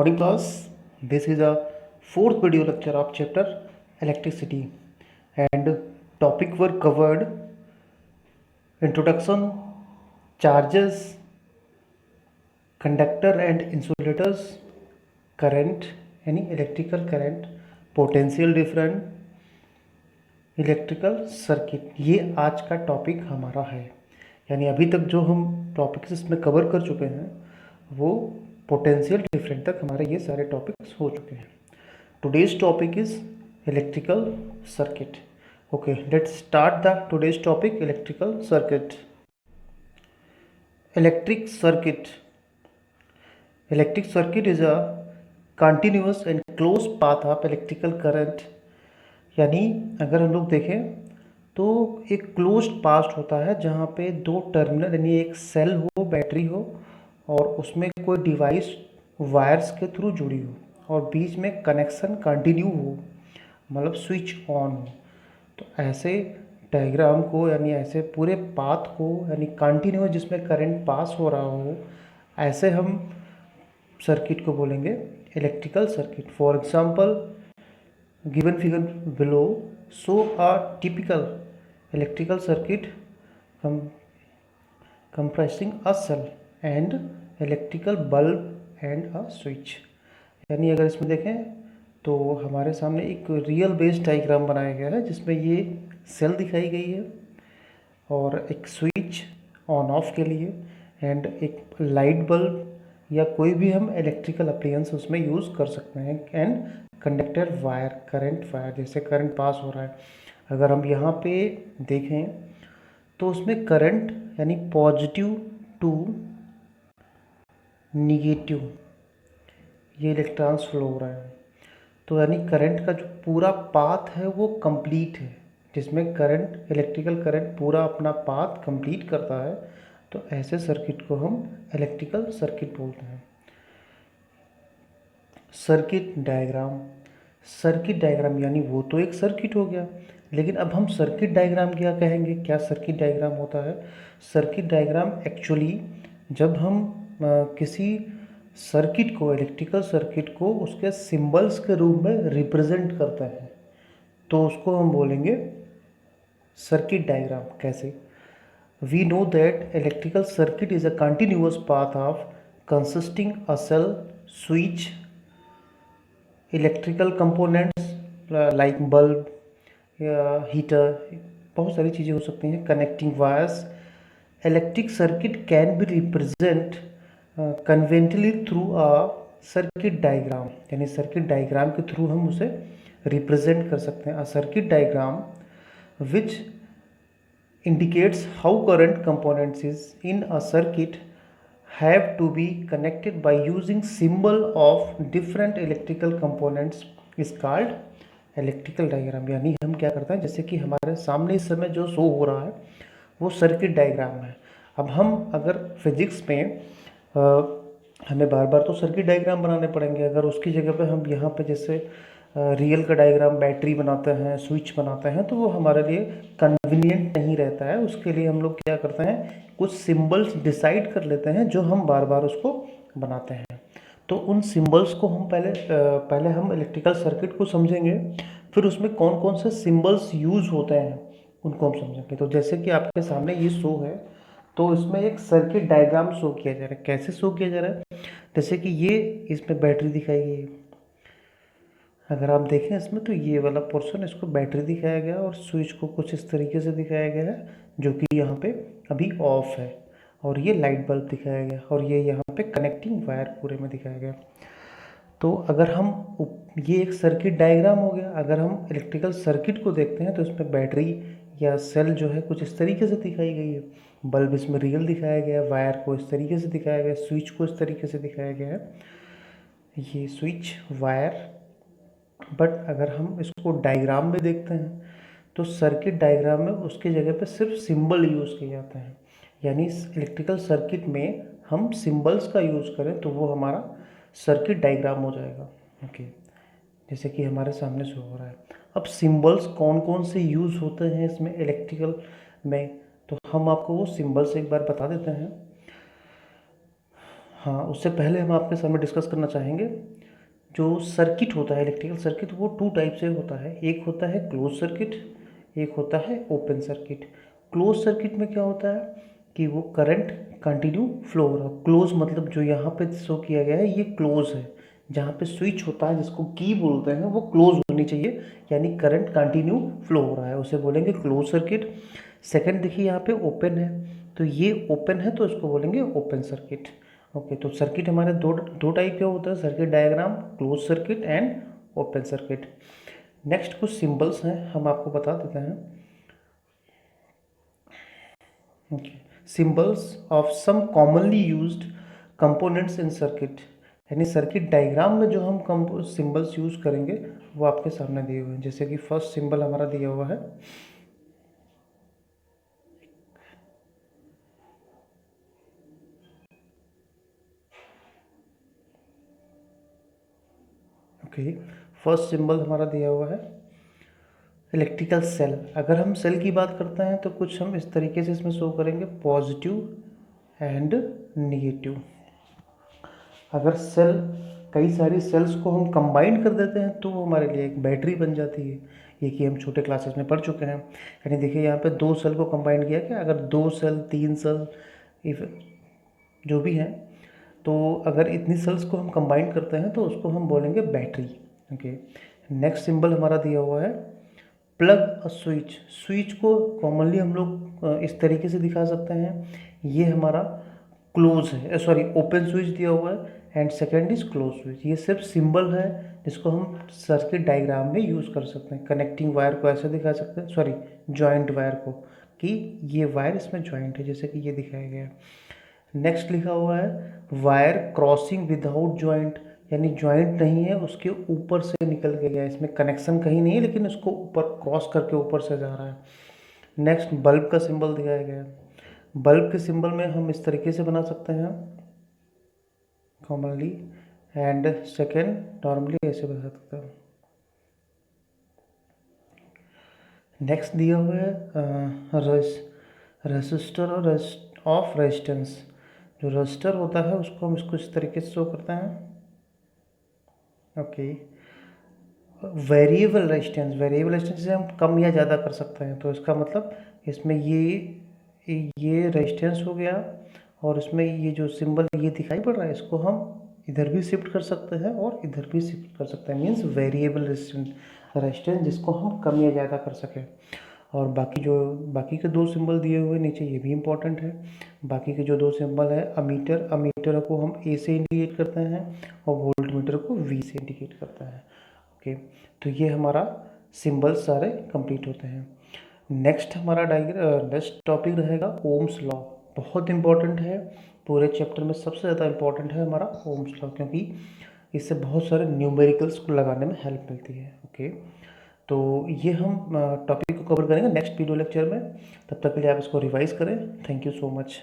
morning class. This is a fourth video lecture of chapter electricity, and topic were covered: introduction, charges, conductor and insulators, current यानी electrical current, potential difference, electrical circuit. ये आज का topic हमारा है, यानी अभी तक जो हम टॉपिक्स इसमें कवर कर चुके हैं वो पोटेंशियल डिफरेंट तक हमारे ये सारे टॉपिक्स हो चुके हैं। Today's topic is electrical circuit. Okay, let's start the today's topic electrical circuit. Electric circuit is a continuous and close path of electrical current. यानी अगर हम लोग देखें तो एक क्लोज्ड पाथ होता है जहाँ पे दो टर्मिनल यानी एक सेल हो, बैटरी हो और उसमें कोई डिवाइस वायर्स के थ्रू जुड़ी हो और बीच में कनेक्शन कंटिन्यू हो, मतलब स्विच ऑन हो। तो ऐसे डायग्राम को यानी ऐसे पूरे पाथ को यानी कंटिन्यू जिसमें करंट पास हो रहा हो, ऐसे हम सर्किट को बोलेंगे electrical circuit. For example, given figure below show a typical electrical circuit comprising a cell and electrical bulb and a switch। यानी अगर इसमें देखें तो हमारे सामने एक रियल बेस्ड डायग्राम बनाया गया है जिसमें ये सेल दिखाई गई है और एक स्विच ऑन ऑफ के लिए एंड एक लाइट बल्ब या कोई भी हम इलेक्ट्रिकल अप्लायंस उसमें यूज़ कर सकते हैं, and conductor wire, current wire, जैसे करंट पास हो रहा है। अगर हम यहाँ पे देखें तो उसमें करंट यानी पॉजिटिव टू निगेटिव ये इलेक्ट्रॉन्स फ्लो हो रहा है। तो यानी करंट का जो पूरा पाथ है वो कंप्लीट है, जिसमें करंट, इलेक्ट्रिकल करंट पूरा अपना पाथ कंप्लीट करता है। तो ऐसे सर्किट को हम इलेक्ट्रिकल सर्किट बोलते हैं। सर्किट डायग्राम यानी वो तो एक सर्किट हो गया, लेकिन अब हम सर्किट डायग्राम क्या कहेंगे, क्या सर्किट डायग्राम होता है? सर्किट डायग्राम एक्चुअली जब हम किसी सर्किट को, इलेक्ट्रिकल सर्किट को उसके सिंबल्स के रूप में रिप्रेजेंट करते हैं तो उसको हम बोलेंगे सर्किट डायग्राम। कैसे? We know that electrical circuit is a continuous path of consisting a cell, switch, electrical components like bulb या हीटर, बहुत सारी चीज़ें हो सकती हैं, connecting wires. Electric circuit can be represent conventionally through a circuit diagram, यानी circuit diagram के through हम उसे रिप्रेजेंट कर सकते हैं। A circuit diagram which indicates how current components is in a circuit have to be connected by using symbol of different electrical components is called electrical diagram. यानी हम क्या करते हैं, जैसे कि हमारे सामने इस समय जो शो हो रहा है वो सर्किट डायग्राम है। अब हम अगर फिजिक्स में हमें बार बार तो सर्किट डायग्राम बनाने पड़ेंगे, अगर उसकी जगह पे हम यहाँ पे जैसे रियल का डायग्राम, बैटरी बनाते हैं, स्विच बनाते हैं, तो वो हमारे लिए कन्वीनियंट नहीं रहता है। उसके लिए हम लोग क्या करते हैं, कुछ सिंबल्स डिसाइड कर लेते हैं जो हम बार बार उसको बनाते हैं। तो उन सिंबल्स को हम पहले हम इलेक्ट्रिकल सर्किट को समझेंगे, फिर उसमें कौन कौन से सिंबल्स यूज़ होते हैं उनको हम समझेंगे। तो जैसे कि आपके सामने ये शो है, तो इसमें एक सर्किट डायग्राम शो किया जा रहा है। कैसे शो किया जा रहा है? जैसे कि ये इसमें बैटरी दिखाई गई, अगर आप देखें इसमें तो ये वाला पोर्शन, इसको बैटरी दिखाया गया और स्विच को कुछ इस तरीके से दिखाया गया है जो कि यहाँ पे अभी ऑफ है, और ये लाइट बल्ब दिखाया गया और ये यहाँ पे कनेक्टिंग वायर पूरे में दिखाया गया। तो अगर हम ये एक सर्किट डायग्राम हो गया। अगर हम इलेक्ट्रिकल सर्किट को देखते हैं तो इसमें बैटरी या सेल जो है कुछ इस तरीके से दिखाई गई है, बल्ब इसमें रियल दिखाया गया है, वायर को इस तरीके से दिखाया गया है, स्विच को इस तरीके से दिखाया गया है, ये स्विच, वायर। बट अगर हम इसको डायग्राम में देखते हैं तो सर्किट डायग्राम में उसकी जगह पे सिर्फ सिंबल यूज़ किए जाते हैं। यानी इलेक्ट्रिकल सर्किट में हम सिंबल्स का यूज़ करें तो वो हमारा सर्किट डायग्राम हो जाएगा। ओके, जैसे कि हमारे सामने शो हो रहा है। अब सिंबल्स कौन कौन से यूज़ होते हैं इसमें इलेक्ट्रिकल में, तो हम आपको वो सिंबल्स एक बार बता देते हैं। हाँ, उससे पहले हम आपके सामने डिस्कस करना चाहेंगे, जो सर्किट होता है इलेक्ट्रिकल सर्किट वो टू टाइप से होता है। एक होता है क्लोज सर्किट, एक होता है ओपन सर्किट। क्लोज सर्किट में क्या होता है कि वो करंट कंटिन्यू फ्लो हो रहा है। क्लोज मतलब जो यहाँ पे शो किया गया है ये क्लोज है, जहाँ पे स्विच होता है जिसको की बोलते हैं वो क्लोज होनी चाहिए, यानी करंट कंटिन्यू फ्लो हो रहा है, उसे बोलेंगे क्लोज सर्किट। सेकंड देखिए यहाँ पे ओपन है, तो ये ओपन है तो इसको बोलेंगे ओपन सर्किट। ओके, तो सर्किट हमारे दो दो टाइप के होता है, circuit diagram, close circuit and open circuit. Next कुछ सिंबल्स हैं हम आपको बता देते हैं। Okay, symbols of some commonly used components in circuit, यानी सर्किट डायग्राम में जो हम सिंबल्स यूज करेंगे वो आपके सामने दिए हुए हैं। जैसे कि फर्स्ट सिंबल हमारा दिया हुआ है, ओके, फर्स्ट सिंबल हमारा दिया हुआ है इलेक्ट्रिकल सेल। अगर हम सेल की बात करते हैं तो कुछ हम इस तरीके से इसमें शो करेंगे, पॉजिटिव एंड निगेटिव। अगर सेल, कई सारी सेल्स को हम कंबाइन कर देते हैं तो वो हमारे लिए एक बैटरी बन जाती है। ये कि हम छोटे क्लासेस में पढ़ चुके हैं। यानी देखिए यहाँ पे दो सेल को कंबाइन किया क्या, अगर दो सेल, तीन सेल, इफ जो भी हैं, तो अगर इतनी सेल्स को हम कंबाइन करते हैं तो उसको हम बोलेंगे बैटरी। ओके, नेक्स्ट सिंबल हमारा दिया हुआ है प्लग अ स्विच। स्विच को कॉमनली हम लोग इस तरीके से दिखा सकते हैं, ये हमारा क्लोज है, सॉरी ओपन स्विच दिया हुआ है, and second is close switch. ये सिर्फ सिंबल है जिसको हम सर्किट डायग्राम में यूज़ कर सकते हैं। कनेक्टिंग वायर को ऐसे दिखा सकते हैं, सॉरी जॉइंट वायर को, कि ये वायर इसमें जॉइंट है, जैसे कि ये दिखाया गया है। नेक्स्ट लिखा हुआ है वायर क्रॉसिंग विदाउट जॉइंट, यानी जॉइंट नहीं है, उसके ऊपर से निकल के गया, इसमें कनेक्शन कहीं नहीं है लेकिन उसको ऊपर क्रॉस करके ऊपर से जा रहा है। नेक्स्ट बल्ब का सिंबल दिखाया गया है। बल्ब के सिंबल में हम इस तरीके से बना सकते हैं कॉमनली, एंड सेकेंड नॉर्मली ऐसे बना सकते हैं। नेक्स्ट दिया हुआ है रेसिस्टर और ऑफ रेजिस्टेंस। जो रजिस्टर होता है उसको हम इसको इस तरीके से शो करते हैं। ओके, वेरिएबल रेजिस्टेंस से हम कम या ज़्यादा कर सकते हैं, तो इसका मतलब इसमें ये रेजिस्टेंस हो गया, और इसमें ये जो सिंबल ये दिखाई पड़ रहा है इसको हम इधर भी शिफ्ट कर सकते हैं और इधर भी शिफ्ट कर सकते हैं, मीन्स वेरिएबल रेजिस्टेंस जिसको हम कम या ज़्यादा कर सकें। और बाकी के दो सिंबल दिए हुए नीचे ये भी इम्पोर्टेंट है। बाकी के जो दो सिंबल है, अमीटर, अमीटर को हम ए से इंडिकेट करते हैं और वोल्ट मीटर को वी से इंडिकेट करते हैं। ओके, तो ये हमारा सिंबल सारे कंप्लीट होते हैं। नेक्स्ट हमारा नेक्स्ट टॉपिक रहेगा ओम्स लॉ। बहुत इंपॉर्टेंट है, पूरे चैप्टर में सबसे ज़्यादा इंपॉर्टेंट है हमारा ओम्स लॉ, क्योंकि इससे बहुत सारे न्यूमेरिकल्स को लगाने में हेल्प मिलती है। ओके, तो ये हम टॉपिक को कवर करेंगे नेक्स्ट वीडियो लेक्चर में। तब तक के लिए आप इसको रिवाइज करें। Thank you so much.